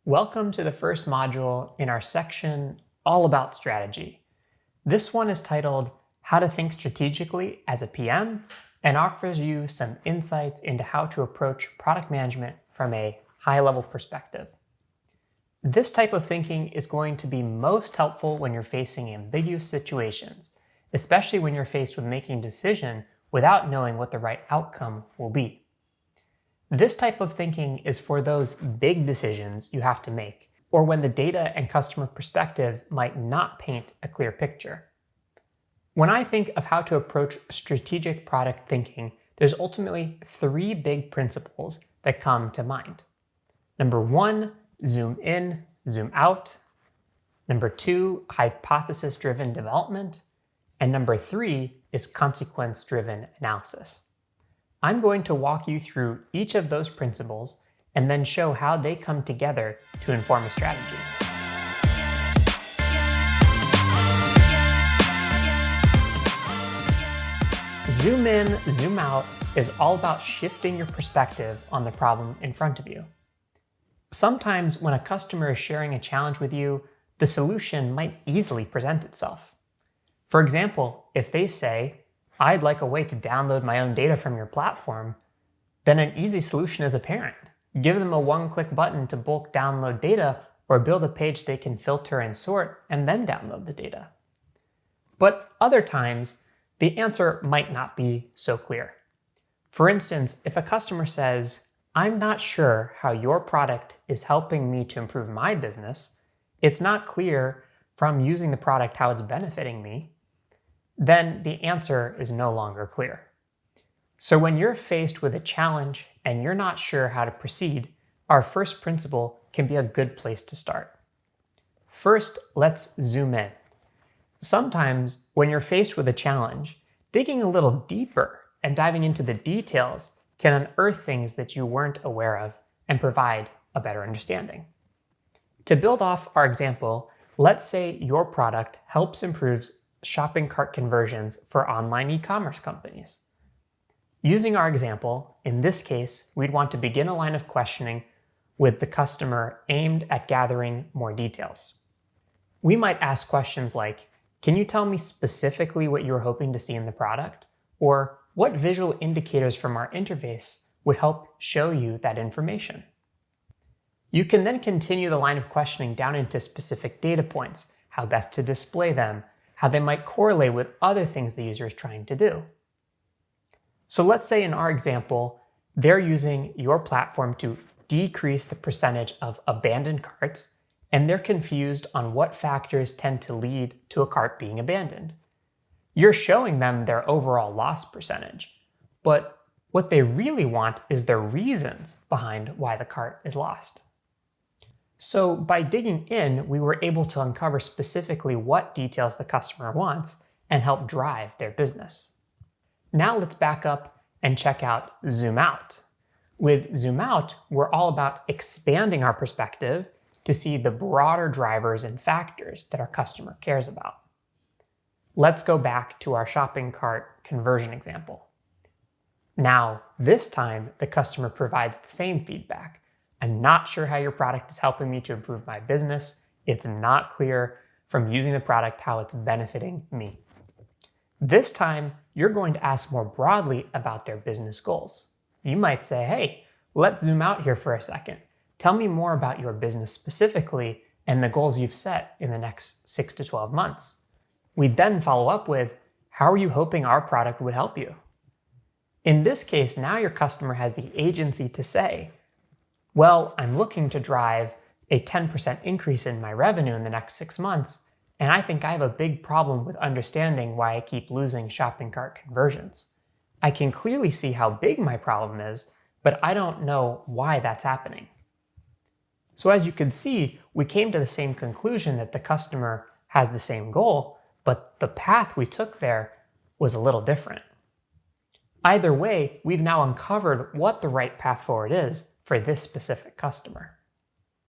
Welcome to the first module in our section all about strategy. This one is titled How to Think Strategically as a PM and offers you some insights into how to approach product management from a high-level perspective. This type of thinking is going to be most helpful when you're facing ambiguous situations, especially when you're faced with making a decision without knowing what the right outcome will be. This type of thinking is for those big decisions you have to make, or when the data and customer perspectives might not paint a clear picture. When I think of how to approach strategic product thinking, there's ultimately three big principles that come to mind. Number one, zoom in, zoom out. Number two, hypothesis-driven development. And number three is consequence-driven analysis. I'm going to walk you through each of those principles and then show how they come together to inform a strategy. Zoom in, zoom out is all about shifting your perspective on the problem in front of you. Sometimes when a customer is sharing a challenge with you, the solution might easily present itself. For example, if they say, "I'd like a way to download my own data from your platform," then an easy solution is apparent. Give them a one-click button to bulk download data or build a page they can filter and sort and then download the data. But other times, the answer might not be so clear. For instance, if a customer says, "I'm not sure how your product is helping me to improve my business, it's not clear from using the product how it's benefiting me," then the answer is no longer clear. So when you're faced with a challenge and you're not sure how to proceed, our first principle can be a good place to start. First, let's zoom in. Sometimes when you're faced with a challenge, digging a little deeper and diving into the details can unearth things that you weren't aware of and provide a better understanding. To build off our example, let's say your product helps improve shopping cart conversions for online e-commerce companies. Using our example, in this case, we'd want to begin a line of questioning with the customer aimed at gathering more details. We might ask questions like, "Can you tell me specifically what you're hoping to see in the product?" Or, "What visual indicators from our interface would help show you that information?" You can then continue the line of questioning down into specific data points, how best to display them, how they might correlate with other things the user is trying to do. So let's say in our example, they're using your platform to decrease the percentage of abandoned carts, and they're confused on what factors tend to lead to a cart being abandoned. You're showing them their overall loss percentage, but what they really want is the reasons behind why the cart is lost. So by digging in, we were able to uncover specifically what details the customer wants and help drive their business. Now let's back up and check out zoom out. With zoom out, we're all about expanding our perspective to see the broader drivers and factors that our customer cares about. Let's go back to our shopping cart conversion example. Now, this time, the customer provides the same feedback. "I'm not sure how your product is helping me to improve my business. It's not clear from using the product how it's benefiting me." This time, you're going to ask more broadly about their business goals. You might say, "Hey, let's zoom out here for a second. Tell me more about your business specifically and the goals you've set in the next 6 to 12 months. We'd then follow up with, "How are you hoping our product would help you?" In this case, now your customer has the agency to say, "Well, I'm looking to drive a 10% increase in my revenue in the next 6 months, and I think I have a big problem with understanding why I keep losing shopping cart conversions. I can clearly see how big my problem is, but I don't know why that's happening." So as you can see, we came to the same conclusion that the customer has the same goal, but the path we took there was a little different. Either way, we've now uncovered what the right path forward is for this specific customer.